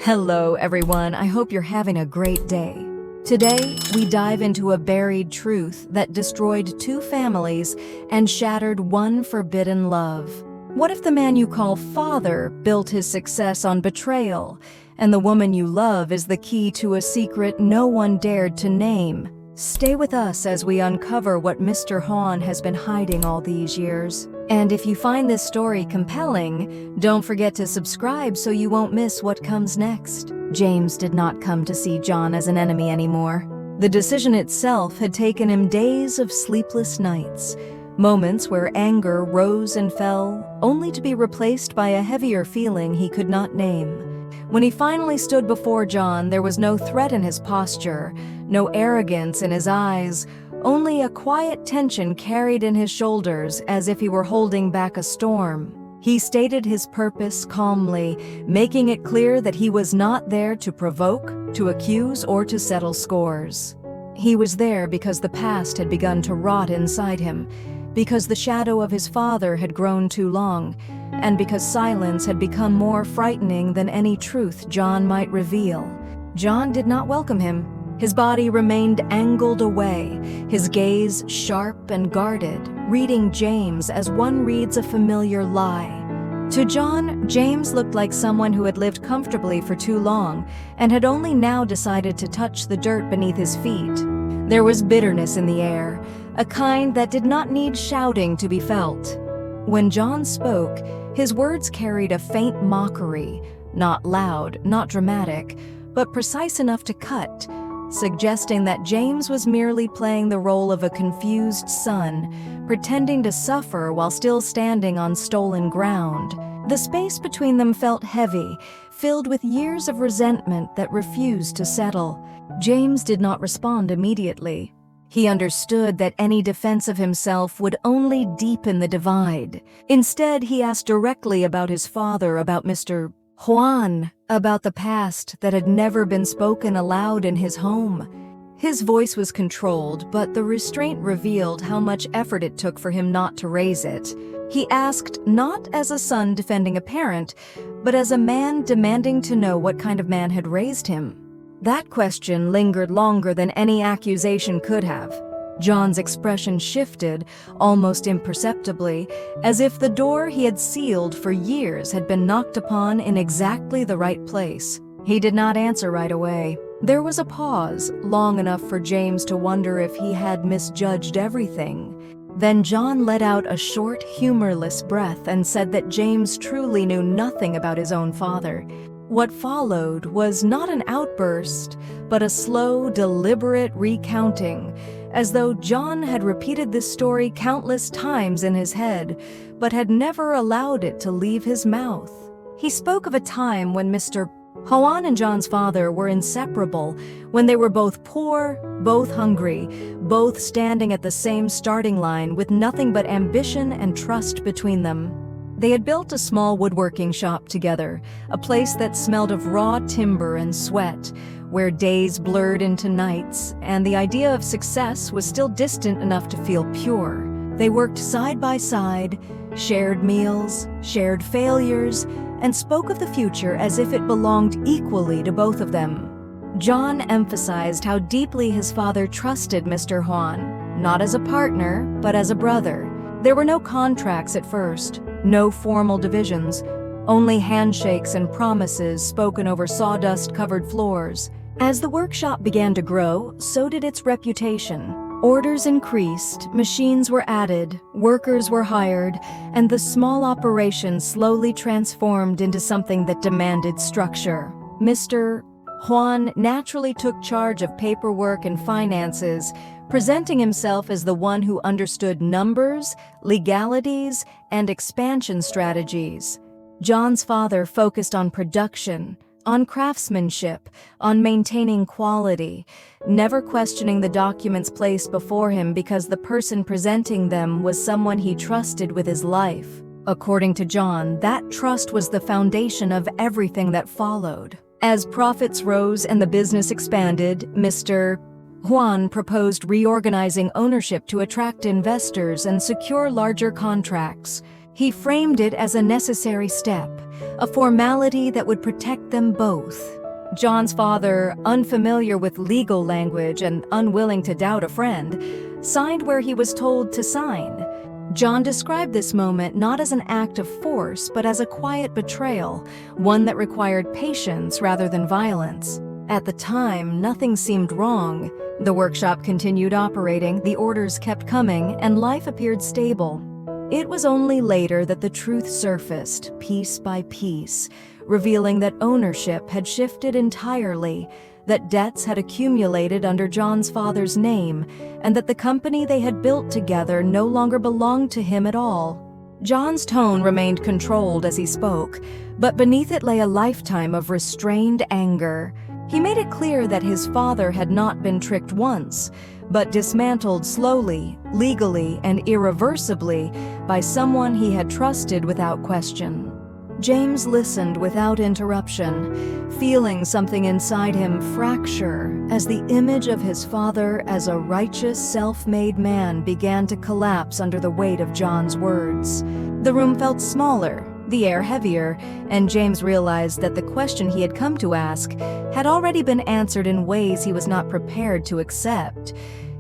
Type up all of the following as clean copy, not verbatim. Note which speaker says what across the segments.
Speaker 1: Hello everyone, I hope you're having a great day. Today, we dive into a buried truth that destroyed two families and shattered one forbidden love. What if the man you call father built his success on betrayal, and the woman you love is the key to a secret no one dared to name? Stay with us as we uncover what Mr. Hoan has been hiding all these years. And if you find this story compelling, don't forget to subscribe so you won't miss what comes next. James did not come to see John as an enemy anymore. The decision itself had taken him days of sleepless nights, moments where anger rose and fell, only to be replaced by a heavier feeling he could not name. When he finally stood before John, there was no threat in his posture, no arrogance in his eyes, only a quiet tension carried in his shoulders as if he were holding back a storm. He stated his purpose calmly, making it clear that he was not there to provoke, to accuse, or to settle scores. He was there because the past had begun to rot inside him, because the shadow of his father had grown too long, and because silence had become more frightening than any truth John might reveal. John did not welcome him. His body remained angled away, his gaze sharp and guarded, reading James as one reads a familiar lie. To John, James looked like someone who had lived comfortably for too long and had only now decided to touch the dirt beneath his feet. There was bitterness in the air, a kind that did not need shouting to be felt. When John spoke, his words carried a faint mockery, not loud, not dramatic, but precise enough to cut, suggesting that James was merely playing the role of a confused son, pretending to suffer while still standing on stolen ground. The space between them felt heavy, filled with years of resentment that refused to settle. James did not respond immediately. He understood that any defense of himself would only deepen the divide. Instead, he asked directly about his father, about Mr. Hoan, about the past that had never been spoken aloud in his home. His voice was controlled, but the restraint revealed how much effort it took for him not to raise it. He asked not as a son defending a parent, but as a man demanding to know what kind of man had raised him. That question lingered longer than any accusation could have. John's expression shifted, almost imperceptibly, as if the door he had sealed for years had been knocked upon in exactly the right place. He did not answer right away. There was a pause, long enough for James to wonder if he had misjudged everything. Then John let out a short, humorless breath and said that James truly knew nothing about his own father. What followed was not an outburst, but a slow, deliberate recounting, as though John had repeated this story countless times in his head, but had never allowed it to leave his mouth. He spoke of a time when Mr. Hoan and John's father were inseparable, when they were both poor, both hungry, both standing at the same starting line with nothing but ambition and trust between them. They had built a small woodworking shop together, a place that smelled of raw timber and sweat, where days blurred into nights, and the idea of success was still distant enough to feel pure. They worked side by side, shared meals, shared failures, and spoke of the future as if it belonged equally to both of them. John emphasized how deeply his father trusted Mr. Hoan, not as a partner, but as a brother. There were no contracts at first, no formal divisions, only handshakes and promises spoken over sawdust-covered floors. As the workshop began to grow, so did its reputation. Orders increased, machines were added, workers were hired, and the small operation slowly transformed into something that demanded structure. Mr. Hoan naturally took charge of paperwork and finances, presenting himself as the one who understood numbers, legalities, and expansion strategies. John's father focused on production, on craftsmanship, on maintaining quality, never questioning the documents placed before him because the person presenting them was someone he trusted with his life. According to John, that trust was the foundation of everything that followed. As profits rose and the business expanded, Mr. Hoan proposed reorganizing ownership to attract investors and secure larger contracts. He framed it as a necessary step, a formality that would protect them both. John's father, unfamiliar with legal language and unwilling to doubt a friend, signed where he was told to sign. John described this moment not as an act of force, but as a quiet betrayal, one that required patience rather than violence. At the time, nothing seemed wrong. The workshop continued operating, the orders kept coming, and life appeared stable. It was only later that the truth surfaced, piece by piece, revealing that ownership had shifted entirely, that debts had accumulated under John's father's name, and that the company they had built together no longer belonged to him at all. John's tone remained controlled as he spoke, but beneath it lay a lifetime of restrained anger. He made it clear that his father had not been tricked once, but dismantled slowly, legally, and irreversibly by someone he had trusted without question. James listened without interruption, feeling something inside him fracture as the image of his father as a righteous, self-made man began to collapse under the weight of John's words. The room felt smaller, the air heavier, and James realized that the question he had come to ask had already been answered in ways he was not prepared to accept.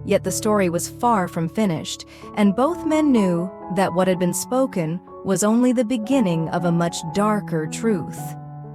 Speaker 1: Yet the story was far from finished, and both men knew that what had been spoken was only the beginning of a much darker truth.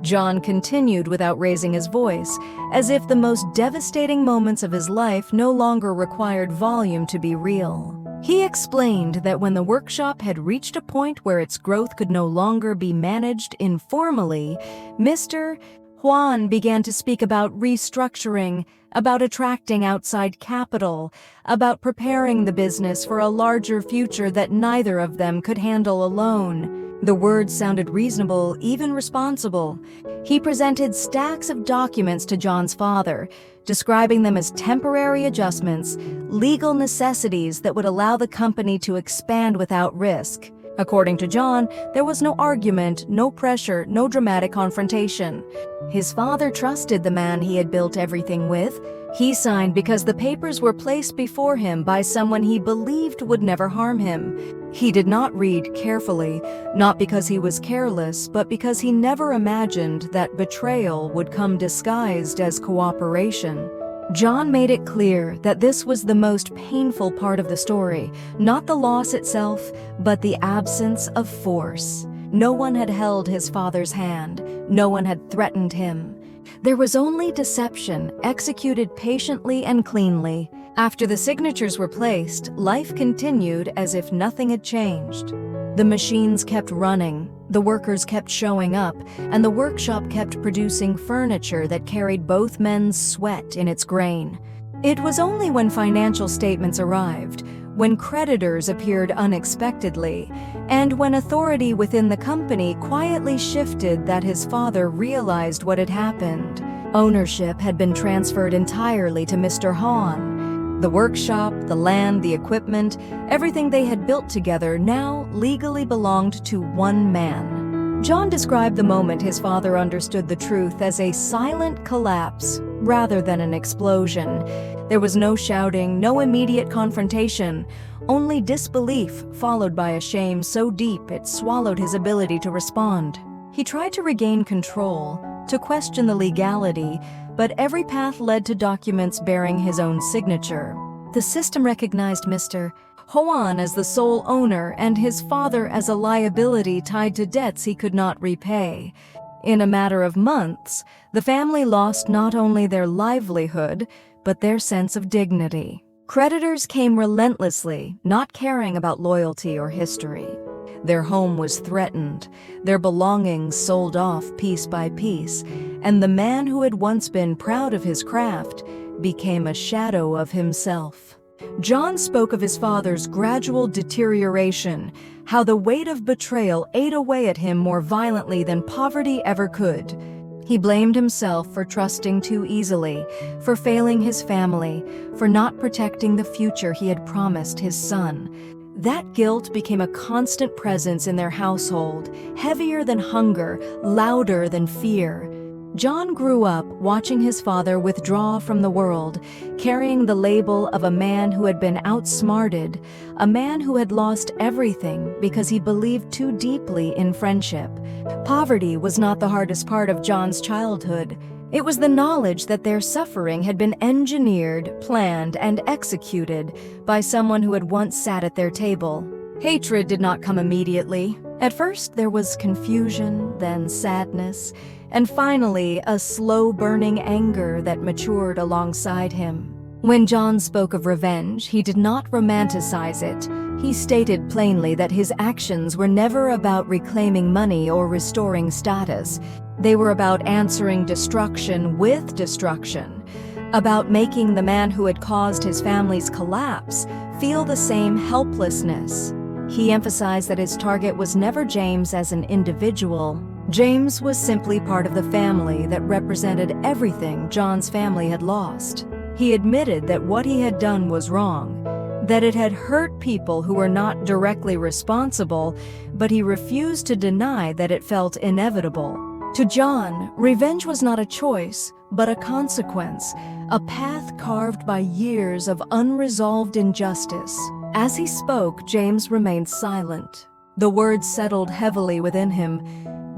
Speaker 1: John continued without raising his voice, as if the most devastating moments of his life no longer required volume to be real. He explained that when the workshop had reached a point where its growth could no longer be managed informally, Mr. Hoan began to speak about restructuring, about attracting outside capital, about preparing the business for a larger future that neither of them could handle alone. The words sounded reasonable, even responsible. He presented stacks of documents to John's father, describing them as temporary adjustments, legal necessities that would allow the company to expand without risk. According to John, there was no argument, no pressure, no dramatic confrontation. His father trusted the man he had built everything with. He signed because the papers were placed before him by someone he believed would never harm him. He did not read carefully, not because he was careless, but because he never imagined that betrayal would come disguised as cooperation. John made it clear that this was the most painful part of the story, not the loss itself, but the absence of force. No one had held his father's hand. No one had threatened him. There was only deception, executed patiently and cleanly. After the signatures were placed, life continued as if nothing had changed. The machines kept running, the workers kept showing up, and the workshop kept producing furniture that carried both men's sweat in its grain. It was only when financial statements arrived, when creditors appeared unexpectedly, and when authority within the company quietly shifted that his father realized what had happened. Ownership had been transferred entirely to Mr. Hoan. The workshop, the land, the equipment, everything they had built together now legally belonged to one man. John described the moment his father understood the truth as a silent collapse rather than an explosion. There was no shouting, no immediate confrontation, only disbelief followed by a shame so deep it swallowed his ability to respond. He tried to regain control, to question the legality, but every path led to documents bearing his own signature. The system recognized Mr. Hoan as the sole owner and his father as a liability tied to debts he could not repay. In a matter of months, the family lost not only their livelihood, but their sense of dignity. Creditors came relentlessly, not caring about loyalty or history. Their home was threatened, their belongings sold off piece by piece, and the man who had once been proud of his craft became a shadow of himself. John spoke of his father's gradual deterioration, how the weight of betrayal ate away at him more violently than poverty ever could. He blamed himself for trusting too easily, for failing his family, for not protecting the future he had promised his son. That guilt became a constant presence in their household, heavier than hunger, louder than fear. John grew up watching his father withdraw from the world, carrying the label of a man who had been outsmarted, a man who had lost everything because he believed too deeply in friendship. Poverty was not the hardest part of John's childhood. It was the knowledge that their suffering had been engineered, planned, and executed by someone who had once sat at their table. Hatred did not come immediately. At first, there was confusion, then sadness, and finally, a slow-burning anger that matured alongside him. When John spoke of revenge, he did not romanticize it. He stated plainly that his actions were never about reclaiming money or restoring status. They were about answering destruction with destruction, about making the man who had caused his family's collapse feel the same helplessness. He emphasized that his target was never James as an individual. James was simply part of the family that represented everything John's family had lost. He admitted that what he had done was wrong, that it had hurt people who were not directly responsible, but he refused to deny that it felt inevitable. To John, revenge was not a choice, but a consequence, a path carved by years of unresolved injustice. As he spoke, James remained silent. The words settled heavily within him,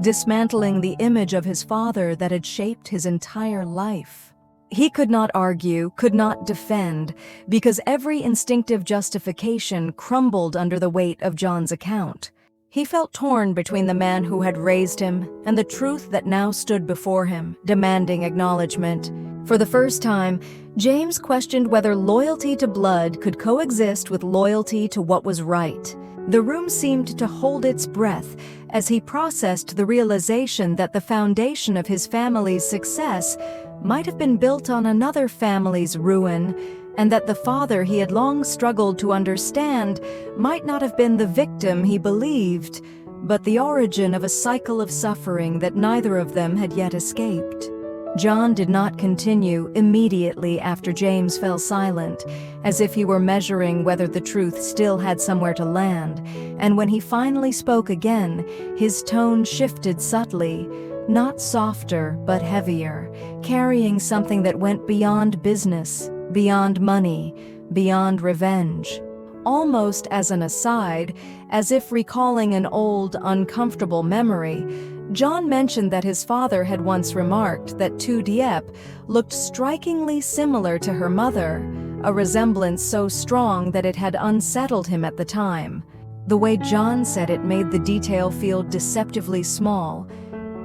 Speaker 1: dismantling the image of his father that had shaped his entire life. He could not argue, could not defend, because every instinctive justification crumbled under the weight of John's account. He felt torn between the man who had raised him and the truth that now stood before him, demanding acknowledgement. For the first time, James questioned whether loyalty to blood could coexist with loyalty to what was right. The room seemed to hold its breath as he processed the realization that the foundation of his family's success might have been built on another family's ruin, and that the father he had long struggled to understand might not have been the victim he believed, but the origin of a cycle of suffering that neither of them had yet escaped. John did not continue immediately after James fell silent, as if he were measuring whether the truth still had somewhere to land, and when he finally spoke again, his tone shifted subtly, not softer but heavier, carrying something that went beyond business, beyond money, beyond revenge. Almost as an aside, as if recalling an old, uncomfortable memory, John mentioned that his father had once remarked that Tu Diep looked strikingly similar to her mother, a resemblance so strong that it had unsettled him at the time. The way John said it made the detail feel deceptively small.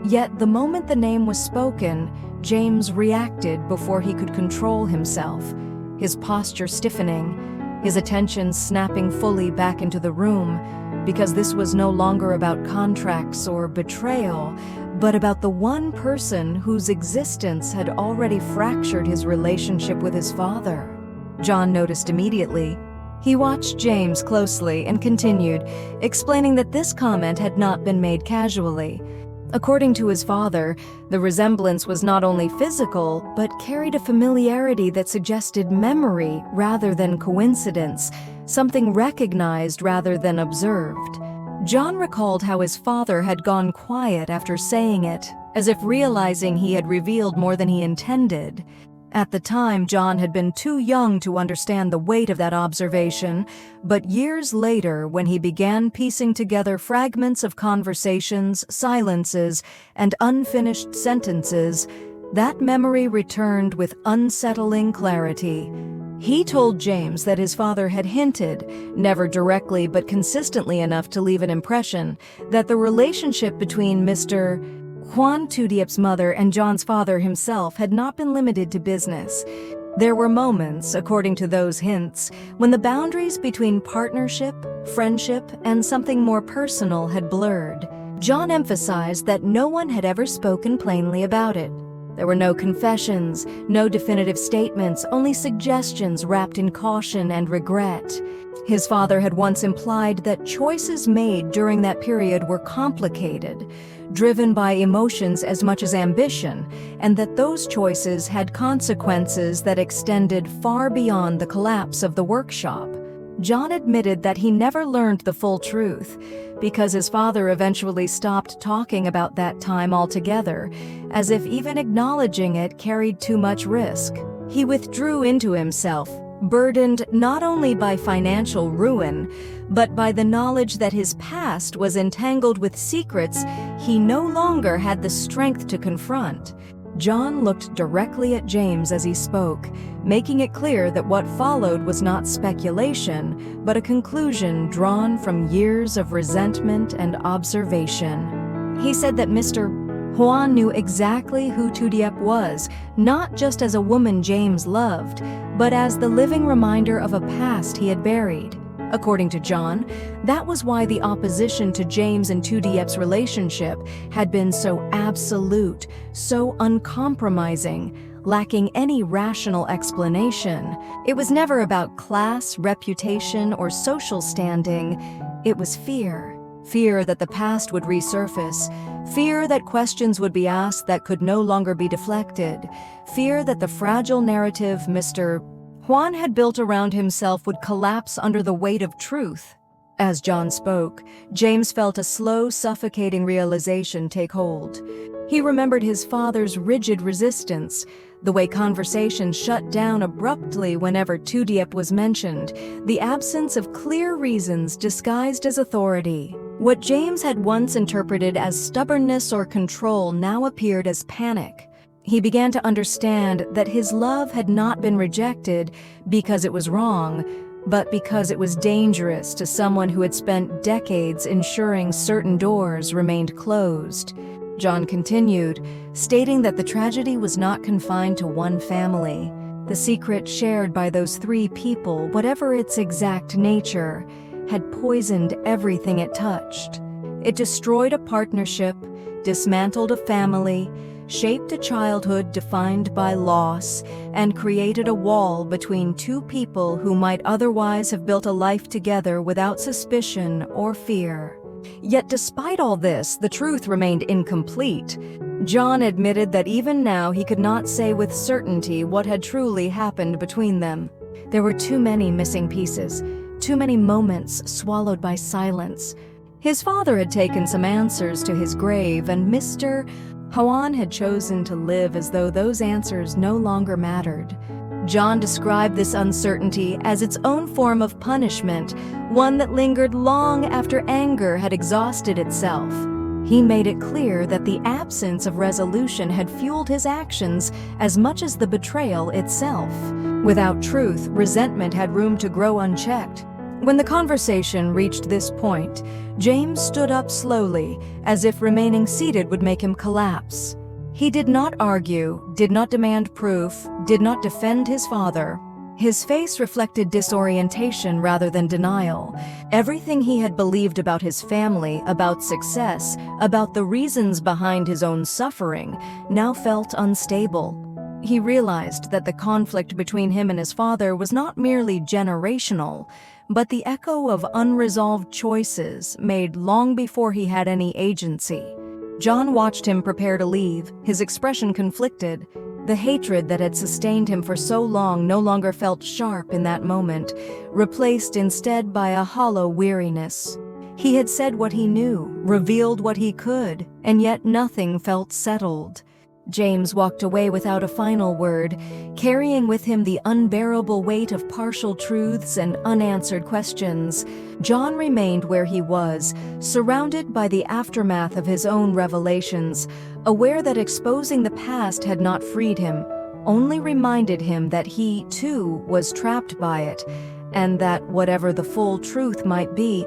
Speaker 1: Yet the moment the name was spoken, James reacted before he could control himself, his posture stiffening, his attention snapping fully back into the room, because this was no longer about contracts or betrayal, but about the one person whose existence had already fractured his relationship with his father. John noticed immediately. He watched James closely and continued, explaining that this comment had not been made casually. According to his father, the resemblance was not only physical, but carried a familiarity that suggested memory rather than coincidence, something recognized rather than observed. John recalled how his father had gone quiet after saying it, as if realizing he had revealed more than he intended. At the time, John had been too young to understand the weight of that observation, but years later, when he began piecing together fragments of conversations, silences, and unfinished sentences, that memory returned with unsettling clarity. He told James that his father had hinted, never directly but consistently enough to leave an impression, that the relationship between Mr. Hoan Tu Diep's mother and John's father himself had not been limited to business. There were moments, according to those hints, when the boundaries between partnership, friendship, and something more personal had blurred. John emphasized that no one had ever spoken plainly about it. There were no confessions, no definitive statements, only suggestions wrapped in caution and regret. His father had once implied that choices made during that period were complicated, driven by emotions as much as ambition, and that those choices had consequences that extended far beyond the collapse of the workshop. John admitted that he never learned the full truth, because his father eventually stopped talking about that time altogether, as if even acknowledging it carried too much risk. He withdrew into himself, burdened not only by financial ruin, but by the knowledge that his past was entangled with secrets he no longer had the strength to confront. John looked directly at James as he spoke, making it clear that what followed was not speculation, but a conclusion drawn from years of resentment and observation. He said that Mr. Hoan knew exactly who Tu Diep was, not just as a woman James loved, but as the living reminder of a past he had buried. According to John, that was why the opposition to James and Tu Diep's relationship had been so absolute, so uncompromising, lacking any rational explanation. It was never about class, reputation, or social standing. It was fear. Fear that the past would resurface. Fear that questions would be asked that could no longer be deflected. Fear that the fragile narrative Mr. Hoan had built around himself would collapse under the weight of truth. As John spoke, James felt a slow, suffocating realization take hold. He remembered his father's rigid resistance, the way conversation shut down abruptly whenever Tu Diep was mentioned, the absence of clear reasons disguised as authority. What James had once interpreted as stubbornness or control now appeared as panic. He began to understand that his love had not been rejected because it was wrong, but because it was dangerous to someone who had spent decades ensuring certain doors remained closed. John continued, stating that the tragedy was not confined to one family. The secret shared by those three people, whatever its exact nature, had poisoned everything it touched. It destroyed a partnership, dismantled a family, shaped a childhood defined by loss, and created a wall between two people who might otherwise have built a life together without suspicion or fear. Yet despite all this, the truth remained incomplete. John admitted that even now he could not say with certainty what had truly happened between them. There were too many missing pieces, too many moments swallowed by silence. His father had taken some answers to his grave, and Mr. Hoan had chosen to live as though those answers no longer mattered. John described this uncertainty as its own form of punishment, one that lingered long after anger had exhausted itself. He made it clear that the absence of resolution had fueled his actions as much as the betrayal itself. Without truth, resentment had room to grow unchecked. When the conversation reached this point, James stood up slowly, as if remaining seated would make him collapse. He did not argue, did not demand proof, did not defend his father. His face reflected disorientation rather than denial. Everything he had believed about his family, about success, about the reasons behind his own suffering, now felt unstable. He realized that the conflict between him and his father was not merely generational, but the echo of unresolved choices made long before he had any agency. John watched him prepare to leave, his expression conflicted. The hatred that had sustained him for so long no longer felt sharp in that moment, replaced instead by a hollow weariness. He had said what he knew, revealed what he could, and yet nothing felt settled. James walked away without a final word, carrying with him the unbearable weight of partial truths and unanswered questions. John remained where he was, surrounded by the aftermath of his own revelations, aware that exposing the past had not freed him, only reminded him that he, too, was trapped by it, and that whatever the full truth might be,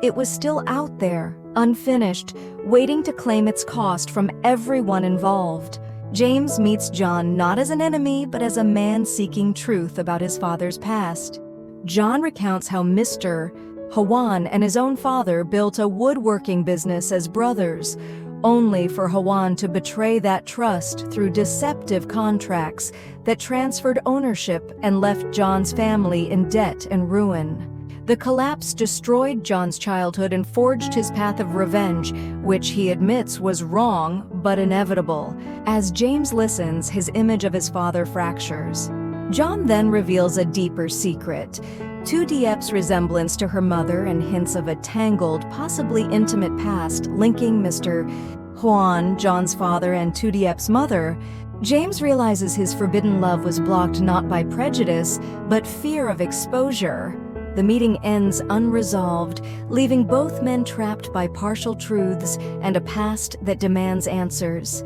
Speaker 1: it was still out there, unfinished, waiting to claim its cost from everyone involved. James meets John not as an enemy, but as a man seeking truth about his father's past. John recounts how Mr. Hoan and his own father built a woodworking business as brothers, only for Hoan to betray that trust through deceptive contracts that transferred ownership and left John's family in debt and ruin. The collapse destroyed John's childhood and forged his path of revenge, which he admits was wrong but inevitable. As James listens, his image of his father fractures. John then reveals a deeper secret. Tu Diep's resemblance to her mother and hints of a tangled, possibly intimate past linking Mr. Hoan, John's father, and Tu Diep's mother, James realizes his forbidden love was blocked not by prejudice, but fear of exposure. The meeting ends unresolved, leaving both men trapped by partial truths and a past that demands answers.